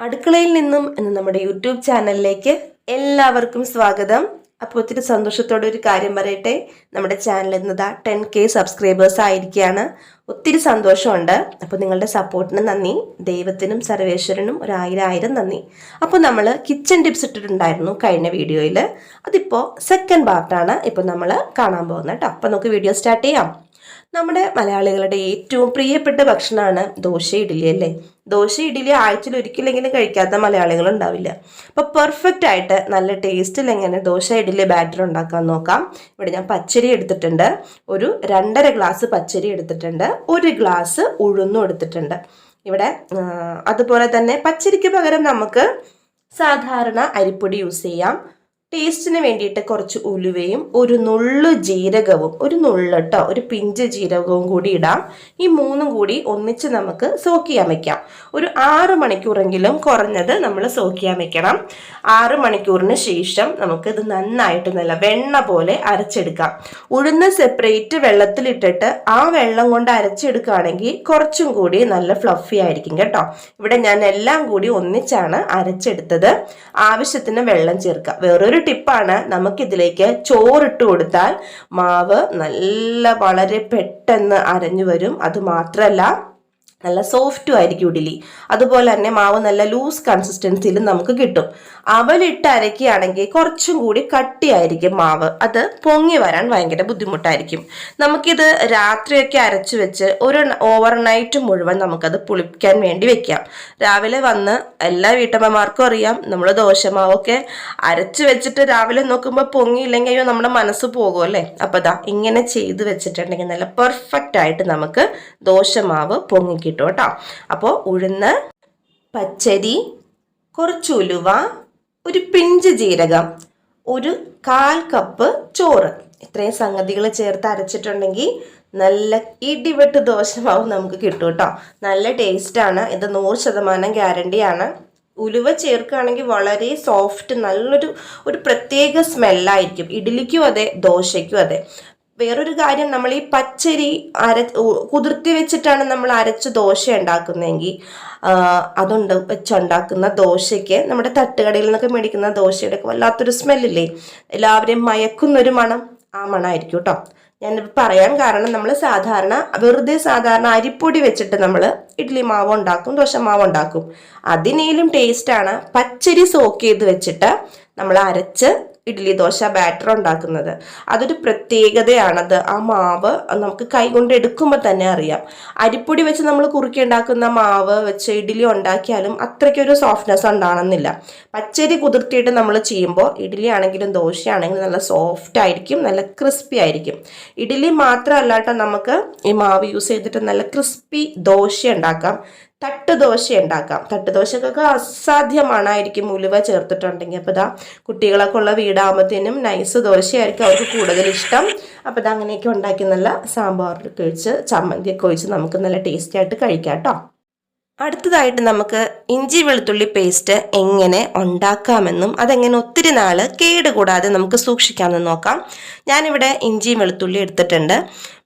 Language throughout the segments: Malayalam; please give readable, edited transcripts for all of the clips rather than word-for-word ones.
അടുക്കളയിൽ നിന്നും എന്ന നമ്മുടെ യൂട്യൂബ് ചാനലിലേക്ക് എല്ലാവർക്കും സ്വാഗതം. അപ്പോൾ ഒത്തിരി സന്തോഷത്തോടെ ഒരു കാര്യം പറയട്ടെ, നമ്മുടെ ചാനൽ ഇന്നതാ 10K സബ്സ്ക്രൈബേഴ്സ് ആയിരിക്കുകയാണ്. ഒത്തിരി സന്തോഷമുണ്ട്. അപ്പോൾ നിങ്ങളുടെ സപ്പോർട്ടിന് നന്ദി. ദൈവത്തിനും സർവേശ്വരനും ഒരായിരം നന്ദി. അപ്പോൾ നമ്മൾ കിച്ചൺ ടിപ്സ് ഇട്ടിട്ടുണ്ടായിരുന്നു കഴിഞ്ഞ വീഡിയോയിൽ. അതിപ്പോൾ സെക്കൻഡ് പാർട്ടാണ് ഇപ്പോൾ നമ്മൾ കാണാൻ പോകുന്നത് കേട്ടോ. അപ്പോൾ നമുക്ക് വീഡിയോ സ്റ്റാർട്ട് ചെയ്യാം. നമ്മുടെ മലയാളികളുടെ ഏറ്റവും പ്രിയപ്പെട്ട ഭക്ഷണമാണ് ദോശ ഇഡ്ഡലി അല്ലേ. ദോശ ഇഡ്ഡലി ആഴ്ചയിൽ ഒരിക്കലെങ്കിലും കഴിക്കാത്ത മലയാളികൾ ഉണ്ടാവില്ല. അപ്പോൾ പെർഫെക്റ്റ് ആയിട്ട് നല്ല ടേസ്റ്റിൽ എങ്ങനെ ദോശ ഇഡ്ഡലി ബാറ്റർ ഉണ്ടാക്കാൻ നോക്കാം. ഇവിടെ ഞാൻ പച്ചരി എടുത്തിട്ടുണ്ട്, ഒരു 2.5 ഗ്ലാസ് പച്ചരി എടുത്തിട്ടുണ്ട്, 1 ഗ്ലാസ് ഉഴുന്നും എടുത്തിട്ടുണ്ട്. ഇവിടെ അതുപോലെ തന്നെ പച്ചരിക്ക് പകരം നമുക്ക് സാധാരണ അരിപ്പൊടി യൂസ് ചെയ്യാം. ടേസ്റ്റിന് വേണ്ടിയിട്ട് കുറച്ച് ഉലുവയും ഒരു നുള്ളു ജീരകവും, ഒരു നുള്ളട്ടോ ഒരു പിഞ്ച് ജീരകവും കൂടി ഇടാം. ഈ മൂന്നും കൂടി ഒന്നിച്ച് നമുക്ക് സോക്ക് ചെയ്യാൻ വെക്കാം. ഒരു 6 മണിക്കൂറെങ്കിലും കുറഞ്ഞത് നമ്മൾ സോക്ക് ചെയ്യാൻ വെക്കണം. 6 മണിക്കൂറിന് ശേഷം നമുക്കിത് നന്നായിട്ട് നല്ല വെണ്ണ പോലെ അരച്ചെടുക്കാം. ഉഴുന്ന് സെപ്പറേറ്റ് വെള്ളത്തിലിട്ടിട്ട് ആ വെള്ളം കൊണ്ട് അരച്ചെടുക്കുകയാണെങ്കിൽ കുറച്ചും കൂടി നല്ല ഫ്ലഫി ആയിരിക്കും കേട്ടോ. ഇവിടെ ഞാൻ എല്ലാം കൂടി ഒന്നിച്ചാണ് അരച്ചെടുത്തത്. ആവശ്യത്തിന് വെള്ളം ചേർക്കുക. വേറൊരു ടിപ്പാണ്, നമുക്കിതിലേക്ക് ചോറിട്ട് കൊടുത്താൽ മാവ് വളരെ പെട്ടെന്ന് അരഞ്ഞു വരും. അത് മാത്രമല്ല നല്ല സോഫ്റ്റും ആയിരിക്കും ഇഡ്ഡലി. അതുപോലെ തന്നെ മാവ് നല്ല ലൂസ് കൺസിസ്റ്റൻസിയിൽ നമുക്ക് കിട്ടും. അവലിട്ട് അരക്കുകയാണെങ്കിൽ കുറച്ചും കൂടി കട്ടിയായിരിക്കും മാവ്. അത് പൊങ്ങി വരാൻ ഭയങ്കര ബുദ്ധിമുട്ടായിരിക്കും. നമുക്കിത് രാത്രിയൊക്കെ അരച്ചു വെച്ച് ഒരു ഓവർനൈറ്റ് മുഴുവൻ നമുക്കത് പുളിപ്പിക്കാൻ വേണ്ടി വെക്കാം. രാവിലെ വന്ന് എല്ലാ വീട്ടമ്മമാർക്കും അറിയാം, നമ്മൾ ദോശമാവൊക്കെ അരച്ചു വെച്ചിട്ട് രാവിലെ നോക്കുമ്പോൾ പൊങ്ങിയില്ലെങ്കിൽ അയ്യോ നമ്മുടെ മനസ്സ് പോകും അല്ലേ. അപ്പോൾ ദാ ഇങ്ങനെ ചെയ്ത് വെച്ചിട്ടുണ്ടെങ്കിൽ നല്ല പെർഫെക്റ്റ് ആയിട്ട് നമുക്ക് ദോശമാവ് പൊങ്ങി കിട്ടും കേട്ടോ. അപ്പോൾ ഉഴുന്ന്, പച്ചരി, കുറച്ച് ഉലുവ, ഒരു പിഞ്ച് ജീരകം, ഒരു 1/4 കപ്പ് ചോറ്, ഇത്രയും സംഗതികൾ ചേർത്ത് അരച്ചിട്ടുണ്ടെങ്കിൽ നല്ല ഇടിവെട്ട് ദോശമാവ് നമുക്ക് കിട്ടും കേട്ടോ. നല്ല ടേസ്റ്റാണ്. ഇത് 100% ഗ്യാരണ്ടിയാണ്. ഉലുവ ചേർക്കുകയാണെങ്കിൽ വളരെ സോഫ്റ്റ്, ഒരു പ്രത്യേക സ്മെല്ലായിരിക്കും. ഇഡ്ഡലിക്കും അതെ, ദോശയ്ക്കും അതെ. വേറൊരു കാര്യം, നമ്മൾ ഈ പച്ചരി കുതിർത്തി വെച്ചിട്ടാണ് നമ്മൾ അരച്ച് ദോശ ഉണ്ടാക്കുന്നതെങ്കിൽ വെച്ചുണ്ടാക്കുന്ന ദോശയ്ക്ക് നമ്മുടെ തട്ടുകടയിൽ നിന്നൊക്കെ മേടിക്കുന്ന ദോശയുടെ വല്ലാത്തൊരു സ്മെല്ലില്ലേ, എല്ലാവരെയും മയക്കുന്നൊരു മണം. ആ മണമായിരിക്കും കേട്ടോ. ഞാനിപ്പോൾ പറയാൻ കാരണം, നമ്മൾ സാധാരണ അരിപ്പൊടി വെച്ചിട്ട് നമ്മൾ ഇഡ്ഡലി മാവ് ഉണ്ടാക്കും, ദോശമാവ് ഉണ്ടാക്കും. അതിനേലും ടേസ്റ്റാണ് പച്ചരി സോക്ക് ചെയ്ത് വെച്ചിട്ട് നമ്മൾ അരച്ച് ഇഡ്ഡലി ദോശ ബാറ്റർ ഉണ്ടാക്കുന്നത്. അതൊരു പ്രത്യേകതയാണത്. ആ മാവ് നമുക്ക് കൈകൊണ്ട് എടുക്കുമ്പോൾ തന്നെ അറിയാം. അരിപ്പൊടി വെച്ച് നമ്മൾ കുറുക്കി ഉണ്ടാക്കുന്ന മാവ് വെച്ച് ഇഡ്ഡലി ഉണ്ടാക്കിയാലും അത്രയ്ക്കൊരു സോഫ്റ്റ്നെസ് ഉണ്ടാകണമെന്നില്ല. പച്ചരി കുതിർത്തിയിട്ട് നമ്മൾ ചെയ്യുമ്പോൾ ഇഡ്ഡലി ആണെങ്കിലും ദോശയാണെങ്കിലും നല്ല സോഫ്റ്റ് ആയിരിക്കും, നല്ല ക്രിസ്പി ആയിരിക്കും. ഇഡ്ഡലി മാത്രമല്ല കേട്ടോ, നമുക്ക് ഈ മാവ് യൂസ് ചെയ്തിട്ട് നല്ല ക്രിസ്പി ദോശ ഉണ്ടാക്കാം, തട്ടുദോശ ഉണ്ടാക്കാം. തട്ടുദോശക്കൊക്കെ അസാധ്യമാണായിരിക്കും ഉലുവ ചേർത്തിട്ടുണ്ടെങ്കിൽ. അപ്പോൾ ഇതാ കുട്ടികളൊക്കെ ഉള്ള വീടാകുമ്പോഴത്തേനും നൈസ് ദോശയായിരിക്കും അവർക്ക് കൂടുതൽ ഇഷ്ടം. അപ്പോൾ ഇത് അങ്ങനെയൊക്കെ ഉണ്ടാക്കി നല്ല സാമ്പാറൊക്കെ ഒഴിച്ച് ചമ്മന്തിയൊക്കെ ഒഴിച്ച് നമുക്ക് നല്ല ടേസ്റ്റി ആയിട്ട് കഴിക്കാം കേട്ടോ. അടുത്തതായിട്ട് നമുക്ക് ഇഞ്ചി വെളുത്തുള്ളി പേസ്റ്റ് എങ്ങനെ ഉണ്ടാക്കാമെന്നും അതെങ്ങനെ ഒത്തിരി നാൾ കേടുകൂടാതെ നമുക്ക് സൂക്ഷിക്കാമെന്നും നോക്കാം. ഞാനിവിടെ ഇഞ്ചിയും വെളുത്തുള്ളി എടുത്തിട്ടുണ്ട്.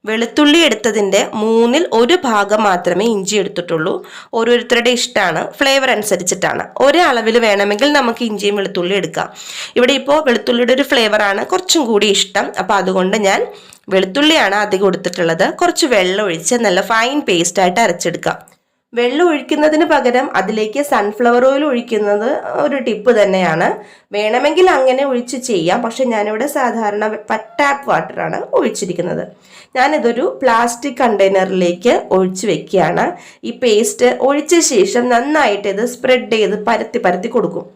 വെളുത്തുള്ളി എടുത്തതിൻ്റെ 1/3 ഭാഗം മാത്രമേ ഇഞ്ചി എടുത്തിട്ടുള്ളൂ. ഓരോരുത്തരുടെ ഇഷ്ടമാണ്, ഫ്ലേവർ അനുസരിച്ചിട്ടാണ്. ഒരേ അളവിൽ വേണമെങ്കിൽ നമുക്ക് ഇഞ്ചിയും വെളുത്തുള്ളി എടുക്കാം. ഇവിടെ ഇപ്പോൾ വെളുത്തുള്ളിയുടെ ഒരു ഫ്ലേവറാണ് കുറച്ചും കൂടി ഇഷ്ടം. അപ്പോൾ അതുകൊണ്ട് ഞാൻ വെളുത്തുള്ളിയാണ് അധികം എടുത്തിട്ടുള്ളത്. കുറച്ച് വെള്ളം ഒഴിച്ച് നല്ല ഫൈൻ പേസ്റ്റായിട്ട് അരച്ചെടുക്കാം. വെള്ളം ഒഴിക്കുന്നതിന് പകരം അതിലേക്ക് സൺഫ്ലവർ ഓയിൽ ഒഴിക്കുന്നത് ഒരു ടിപ്പ് തന്നെയാണ്. വേണമെങ്കിൽ അങ്ങനെ ഒഴിച്ച് ചെയ്യാം. പക്ഷെ ഞാനിവിടെ സാധാരണ ടാപ്പ് വാട്ടറാണ് ഒഴിച്ചിരിക്കുന്നത്. ഞാനിതൊരു പ്ലാസ്റ്റിക് കണ്ടെയ്നറിലേക്ക് ഒഴിച്ച് വെക്കുകയാണ്. ഈ പേസ്റ്റ് ഒഴിച്ച ശേഷം നന്നായിട്ട് ഇത് സ്പ്രെഡ് ചെയ്ത് പരത്തി കൊടുക്കും.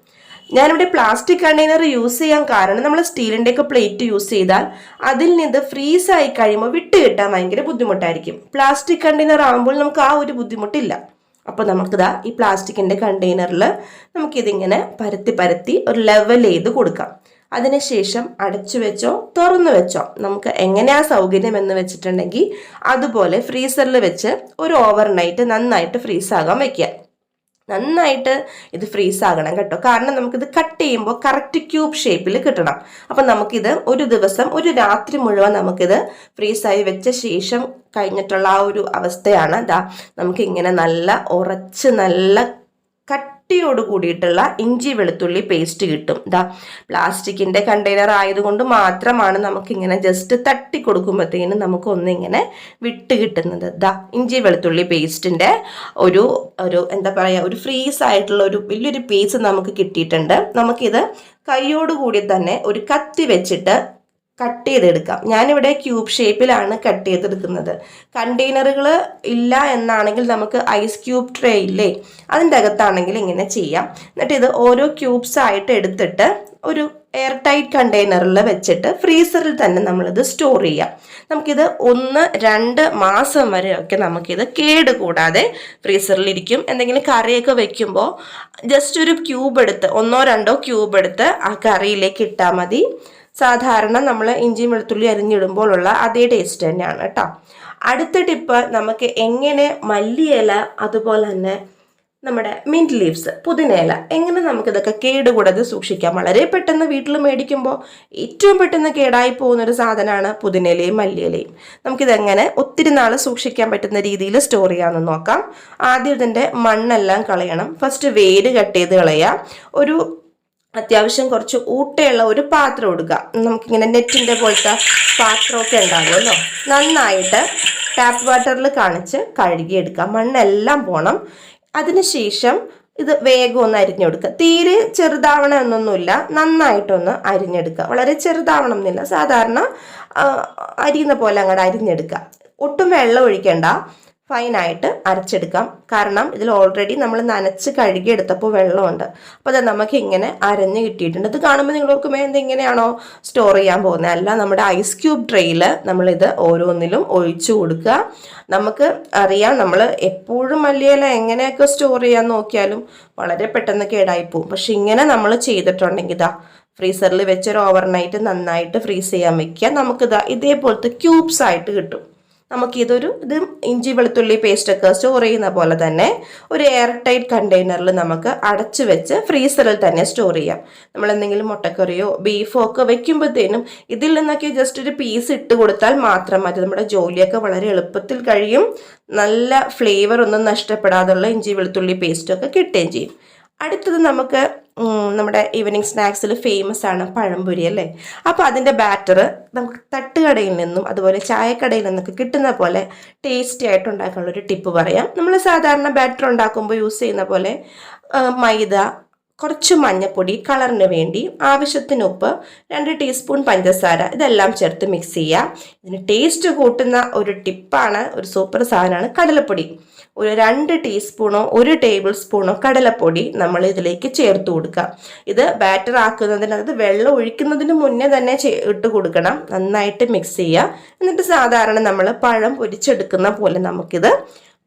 ഞാനിവിടെ പ്ലാസ്റ്റിക് കണ്ടെയ്നർ യൂസ് ചെയ്യാൻ കാരണം, നമ്മൾ സ്റ്റീലിൻ്റെ ഒക്കെ പ്ലേറ്റ് യൂസ് ചെയ്താൽ അതിൽ നിന്ന് ഫ്രീസായി കഴിയുമ്പോൾ വിട്ട് കിട്ടാൻ ഭയങ്കര ബുദ്ധിമുട്ടായിരിക്കും. പ്ലാസ്റ്റിക് കണ്ടെയ്നർ ആകുമ്പോൾ നമുക്ക് ആ ഒരു ബുദ്ധിമുട്ടില്ല. അപ്പോൾ നമുക്കിതാ ഈ പ്ലാസ്റ്റിക്കിൻ്റെ കണ്ടെയ്നറിൽ നമുക്കിതിങ്ങനെ പരത്തി ഒരു ലെവൽ ചെയ്ത് കൊടുക്കാം. അതിനുശേഷം അടച്ചു വെച്ചോ തുറന്നു വെച്ചോ, നമുക്ക് എങ്ങനെയാ സൗകര്യം എന്ന് വെച്ചിട്ടുണ്ടെങ്കിൽ അതുപോലെ ഫ്രീസറിൽ വെച്ച് ഒരു ഓവർനൈറ്റ് നന്നായിട്ട് ഫ്രീസാകാൻ വെക്കുക. നന്നായിട്ട് ഇത് ഫ്രീസ് ആകണം കേട്ടോ. കാരണം നമുക്കിത് കട്ട് ചെയ്യുമ്പോൾ കറക്റ്റ് ക്യൂബ് ഷേപ്പിൽ കിട്ടണം. അപ്പം നമുക്കിത് ഒരു ദിവസം ഒരു രാത്രി മുഴുവൻ നമുക്കിത് ഫ്രീസായി വെച്ച ശേഷം കഴിഞ്ഞിട്ടുള്ള ആ ഒരു അവസ്ഥയാണ്. നമുക്കിങ്ങനെ നല്ല ഉറച്ച് നല്ല കട്ടി കട്ടിയോട് കൂടിയിട്ടുള്ള ഇഞ്ചി വെളുത്തുള്ളി പേസ്റ്റ് കിട്ടും. ഇതാ പ്ലാസ്റ്റിക്കിന്റെ കണ്ടെയ്നർ ആയതുകൊണ്ട് മാത്രമാണ് നമുക്കിങ്ങനെ ജസ്റ്റ് തട്ടി കൊടുക്കുമ്പോഴത്തേനും നമുക്ക് ഒന്നിങ്ങനെ വിട്ട് കിട്ടുന്നത്. ഇതാ ഇഞ്ചി വെളുത്തുള്ളി പേസ്റ്റിന്റെ ഒരു ഒരു എന്താ പറയുക, ഒരു ഫ്രീസ് ആയിട്ടുള്ള ഒരു വലിയൊരു പീസ് നമുക്ക് കിട്ടിയിട്ടുണ്ട്. നമുക്കിത് കൈയോടുകൂടി തന്നെ ഒരു കത്തി വെച്ചിട്ട് കട്ട് ചെയ്തെടുക്കാം. ഞാനിവിടെ ക്യൂബ് ഷേപ്പിലാണ് കട്ട് ചെയ്തെടുക്കുന്നത്. കണ്ടെയ്നറുകൾ ഇല്ല എന്നാണെങ്കിൽ നമുക്ക് ഐസ് ക്യൂബ് ട്രേ ഇല്ലേ, അതിൻ്റെ അകത്താണെങ്കിൽ ഇങ്ങനെ ചെയ്യാം. എന്നിട്ട് ഇത് ഓരോ ക്യൂബ്സ് ആയിട്ട് എടുത്തിട്ട് ഒരു എയർ ടൈറ്റ് കണ്ടെയ്നറിൽ വെച്ചിട്ട് ഫ്രീസറിൽ തന്നെ നമ്മളിത് സ്റ്റോർ ചെയ്യാം. നമുക്കിത് 1-2 മാസം വരെയൊക്കെ നമുക്കിത് കേട് കൂടാതെ ഫ്രീസറിലിരിക്കും. എന്തെങ്കിലും കറിയൊക്കെ വെക്കുമ്പോൾ ജസ്റ്റ് ഒരു ക്യൂബ് എടുത്ത് 1-2 ക്യൂബ് എടുത്ത് ആ കറിയിലേക്ക് ഇട്ടാൽ മതി. സാധാരണ നമ്മൾ ഇഞ്ചി വെളുത്തുള്ളി അരിഞ്ഞിടുമ്പോഴുള്ള അതേ ടേസ്റ്റ് തന്നെയാണ് കേട്ടോ. അടുത്ത ടിപ്പ്, നമുക്ക് എങ്ങനെ മല്ലിയില അതുപോലെ തന്നെ നമ്മുടെ മിൻറ്റ് ലീവ്സ് പുതിനയില എങ്ങനെ നമുക്കിതൊക്കെ കേടുകൂടാതെ സൂക്ഷിക്കാം. വളരെ പെട്ടെന്ന് വീട്ടിൽ മേടിക്കുമ്പോൾ ഏറ്റവും പെട്ടെന്ന് കേടായി പോകുന്നൊരു സാധനമാണ് പുതിനയിലയും മല്ലിയിലയും. നമുക്കിതെങ്ങനെ ഒത്തിരി നാൾ സൂക്ഷിക്കാൻ പറ്റുന്ന രീതിയിൽ സ്റ്റോർ ചെയ്യാമെന്ന് നോക്കാം. ആദ്യം ഇതിൻ്റെ മണ്ണെല്ലാം കളയണം. ഫസ്റ്റ് വേര് കട്ട് ചെയ്ത് കളയാം. ഒരു അത്യാവശ്യം കുറച്ച് ഊട്ടയുള്ള ഒരു പാത്രം എടുക്കുക. നമുക്കിങ്ങനെ നെറ്റിൻ്റെ പോലത്തെ പാത്രമൊക്കെ ഉണ്ടാകുമല്ലോ, നന്നായിട്ട് ടാപ്പ് വാട്ടറിൽ കാണിച്ച് കഴുകിയെടുക്കുക. മണ്ണെല്ലാം പോകണം. അതിനുശേഷം ഇത് വേഗം ഒന്ന് അരിഞ്ഞെടുക്കുക. തീരെ ചെറുതാവണം എന്നൊന്നുമില്ല, നന്നായിട്ടൊന്ന് അരിഞ്ഞെടുക്കുക. വളരെ ചെറുതാവണം എന്നില്ല, സാധാരണ അരിയുന്ന പോലെ അങ്ങോട്ട് അരിഞ്ഞെടുക്കുക. ഒട്ടും വെള്ളം ഒഴിക്കേണ്ട, ഫൈനായിട്ട് അരച്ചെടുക്കാം. കാരണം ഇതിൽ ഓൾറെഡി നമ്മൾ നനച്ച് കഴുകിയെടുത്തപ്പോൾ വെള്ളമുണ്ട്. അപ്പോൾ അത് നമുക്ക് ഇങ്ങനെ അരഞ്ഞ് കിട്ടിയിട്ടുണ്ട്. ഇത് കാണുമ്പോൾ നിങ്ങൾക്ക് എന്തെങ്ങനെയാണോ സ്റ്റോർ ചെയ്യാൻ പോകുന്നത്, അല്ല നമ്മുടെ ഐസ് ക്യൂബ് ട്രേയിൽ നമ്മളിത് ഓരോന്നിലും ഒഴിച്ചു കൊടുക്കുക. നമുക്ക് അറിയാം, നമ്മൾ എപ്പോഴും മല്ലിയില എങ്ങനെയൊക്കെ സ്റ്റോർ ചെയ്യാൻ നോക്കിയാലും വളരെ പെട്ടെന്ന് കേടായിപ്പോവും. പക്ഷെ ഇങ്ങനെ നമ്മൾ ചെയ്തിട്ടുണ്ടെങ്കിൽ ഇതാ ഫ്രീസറിൽ വെച്ചൊരു ഓവർനൈറ്റ് നന്നായിട്ട് ഫ്രീസ് ചെയ്യാൻ വെക്കുക. നമുക്കിതാ ഇതേപോലത്തെ ക്യൂബ്സ് ആയിട്ട് കിട്ടും. ഇത് ഇഞ്ചി വെളുത്തുള്ളി പേസ്റ്റൊക്കെ സ്റ്റോർ ചെയ്യുന്ന പോലെ തന്നെ ഒരു എയർ ടൈറ്റ് കണ്ടെയ്നറിൽ നമുക്ക് അടച്ചു വെച്ച് ഫ്രീസറിൽ തന്നെ സ്റ്റോർ ചെയ്യാം. നമ്മൾ എന്തെങ്കിലും മുട്ടക്കറിയോ ബീഫോ ഒക്കെ വെക്കുമ്പോഴത്തേനും ഇതിൽ നിന്നൊക്കെ ജസ്റ്റ് ഒരു പീസ് ഇട്ട് കൊടുത്താൽ മാത്രം മതി. നമ്മുടെ ജോലിയൊക്കെ വളരെ എളുപ്പത്തിൽ കഴിയും. നല്ല ഫ്ലേവർ ഒന്നും നഷ്ടപ്പെടാതുള്ള ഇഞ്ചി വെളുത്തുള്ളി പേസ്റ്റൊക്കെ കിട്ടുകയും ചെയ്യും. അടുത്തത് നമുക്ക് നമ്മുടെ ഈവനിങ് സ്നാക്സിൽ ഫേമസ് ആണ് പഴംപൊരി അല്ലേ. അപ്പോൾ അതിൻ്റെ ബാറ്റർ നമുക്ക് തട്ടുകടയിൽ നിന്നും അതുപോലെ ചായക്കടയിൽ നിന്നൊക്കെ കിട്ടുന്ന പോലെ ടേസ്റ്റി ആയിട്ട് ഉണ്ടാക്കാനുള്ളൊരു ടിപ്പ് പറയാം. നമ്മൾ സാധാരണ ബാറ്റർ ഉണ്ടാക്കുമ്പോൾ യൂസ് ചെയ്യുന്ന പോലെ മൈദ, കുറച്ച് മഞ്ഞൾപ്പൊടി കളറിന് വേണ്ടി, ആവശ്യത്തിന് ഉപ്പ്, 2 ടീസ്പൂൺ പഞ്ചസാര, ഇതെല്ലാം ചേർത്ത് മിക്സ് ചെയ്യുക. ഇതിന് ടേസ്റ്റ് കൂട്ടുന്ന ഒരു ടിപ്പാണ്, ഒരു സൂപ്പർ സാധനമാണ് കടലപ്പൊടി. ഒരു 2 ടീസ്പൂണോ 1 ടേബിൾ സ്പൂണോ കടലപ്പൊടി നമ്മൾ ഇതിലേക്ക് ചേർത്ത് കൊടുക്കുക. ഇത് ബാറ്റർ ആക്കുന്നതിനകത്ത് വെള്ളം ഒഴിക്കുന്നതിന് മുന്നേ തന്നെ ഇട്ട് കൊടുക്കണം. നന്നായിട്ട് മിക്സ് ചെയ്യുക. എന്നിട്ട് സാധാരണ നമ്മൾ പഴം പൊരിച്ചെടുക്കുന്ന പോലെ നമുക്കിത്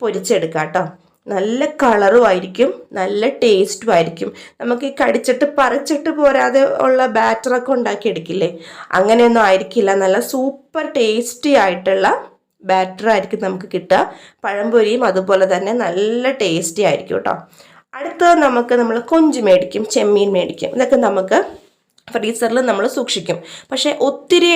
പൊരിച്ചെടുക്കാം കേട്ടോ. നല്ല കളറും ആയിരിക്കും, നല്ല ടേസ്റ്റും ആയിരിക്കും. നമുക്ക് ഈ കടിച്ചിട്ട് പറിച്ചിട്ട് പോരാതെ ഉള്ള ബാറ്ററൊക്കെ ഉണ്ടാക്കിയെടുക്കില്ലേ, അങ്ങനെയൊന്നും ആയിരിക്കില്ല. നല്ല സൂപ്പർ ടേസ്റ്റി ആയിട്ടുള്ള ബാറ്റർ ആയിരിക്കും നമുക്ക് കിട്ടുക. പഴംപൊരിയും അതുപോലെ തന്നെ നല്ല ടേസ്റ്റി ആയിരിക്കും കേട്ടോ. അടുത്തത് നമ്മൾ കൊഞ്ച് മേടിക്കും, ചെമ്മീൻ മേടിക്കും. ഇതൊക്കെ നമുക്ക് ഫ്രീസറിൽ നമ്മൾ സൂക്ഷിക്കും. പക്ഷേ ഒത്തിരി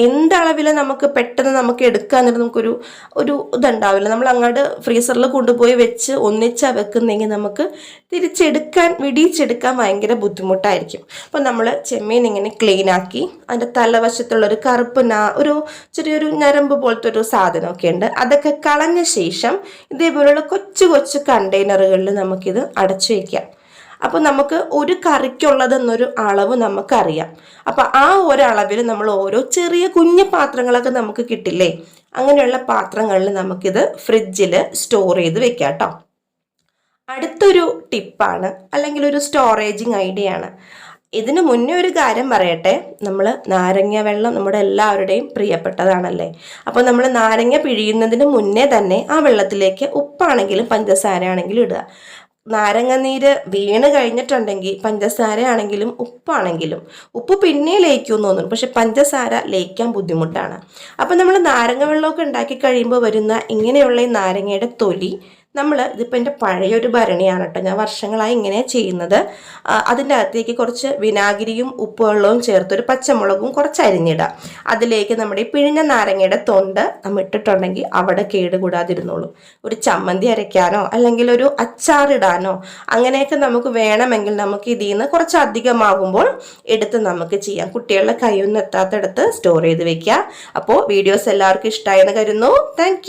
എന്തളവിൽ നമുക്ക് പെട്ടെന്ന് നമുക്ക് എടുക്കാന്നിട്ട് നമുക്കൊരു ഇതുണ്ടാവില്ല. നമ്മൾ അങ്ങോട്ട് ഫ്രീസറിൽ കൊണ്ടുപോയി വെച്ച് ഒന്നിച്ചാൽ വെക്കുന്നെങ്കിൽ നമുക്ക് വിടിയിച്ചെടുക്കാൻ ഭയങ്കര ബുദ്ധിമുട്ടായിരിക്കും. അപ്പോൾ നമ്മൾ ചെമ്മീൻ ഇങ്ങനെ ക്ലീൻ ആക്കി അതിൻ്റെ തലവശത്തുള്ളൊരു കറുപ്പ് ചെറിയൊരു ഞരമ്പ് പോലത്തെ ഒരു സാധനമൊക്കെ ഉണ്ട്, അതൊക്കെ കളഞ്ഞ ശേഷം ഇതേപോലുള്ള കൊച്ചു കൊച്ചു കണ്ടെയ്നറുകളിൽ നമുക്കിത് അടച്ചു വയ്ക്കാം. അപ്പോൾ നമുക്ക് ഒരു കറിക്കുള്ളതെന്നൊരു അളവ് നമുക്കറിയാം. അപ്പോൾ ആ ഒരളവിൽ നമ്മൾ ഓരോ ചെറിയ കുഞ്ഞു പാത്രങ്ങളൊക്കെ നമുക്ക് കിട്ടില്ലേ, അങ്ങനെയുള്ള പാത്രങ്ങളിൽ നമുക്കിത് ഫ്രിഡ്ജിൽ സ്റ്റോർ ചെയ്ത് വെക്കാം കേട്ടോ. അടുത്തൊരു ടിപ്പാണ്, അല്ലെങ്കിൽ ഒരു സ്റ്റോറേജിങ് ഐഡിയ ആണ്. ഇതിനു മുന്നേ ഒരു കാര്യം പറയട്ടെ, നമ്മൾ നാരങ്ങ വെള്ളം നമ്മുടെ എല്ലാവരുടെയും പ്രിയപ്പെട്ടതാണല്ലേ. അപ്പോൾ നമ്മൾ നാരങ്ങ പിഴിയുന്നതിന് മുന്നേ തന്നെ ആ വെള്ളത്തിലേക്ക് ഉപ്പാണെങ്കിലും പഞ്ചസാര ആണെങ്കിലും ഇടുക. നാരങ്ങ നീര് വീണ് കഴിഞ്ഞിട്ടുണ്ടെങ്കിൽ പഞ്ചസാര ആണെങ്കിലും ഉപ്പാണെങ്കിലും, ഉപ്പ് പിന്നെ ലയിക്കുമെന്ന് തോന്നുന്നു, പക്ഷെ പഞ്ചസാര ലയിക്കാൻ ബുദ്ധിമുട്ടാണ്. അപ്പം നമ്മൾ നാരങ്ങ വെള്ളമൊക്കെ ഉണ്ടാക്കി കഴിയുമ്പോൾ വരുന്ന ഇങ്ങനെയുള്ള ഈ നാരങ്ങയുടെ തൊലി ഇതിപ്പോൾ എൻ്റെ പഴയൊരു ഭരണിയാണ് കേട്ടോ, ഞാൻ വർഷങ്ങളായി ഇങ്ങനെ ചെയ്യുന്നത്. അതിൻ്റെ അകത്തേക്ക് കുറച്ച് വിനാഗിരിയും ഉപ്പുവെള്ളവും ചേർത്തൊരു പച്ചമുളകും കുറച്ച് അരിഞ്ഞിടാം. അതിലേക്ക് നമ്മുടെ ഈ പിഴിഞ്ഞ നാരങ്ങയുടെ തൊണ്ട് നമ്മൾ ഇട്ടിട്ടുണ്ടെങ്കിൽ അവിടെ കേടുകൂടാതിരുന്നോളൂ. ഒരു ചമ്മന്തി അരയ്ക്കാനോ അല്ലെങ്കിൽ ഒരു അച്ചാറിടാനോ അങ്ങനെയൊക്കെ നമുക്ക് വേണമെങ്കിൽ നമുക്ക് ഇതിൽ നിന്ന് കുറച്ച് അധികമാകുമ്പോൾ എടുത്ത് നമുക്ക് ചെയ്യാം. കുട്ടികളുടെ കൈയൊന്നും എത്താത്തടത്ത് സ്റ്റോർ ചെയ്ത് വെക്കുക. അപ്പോൾ വീഡിയോസ് എല്ലാവർക്കും ഇഷ്ടമായെന്ന് കരുതുന്നു. താങ്ക്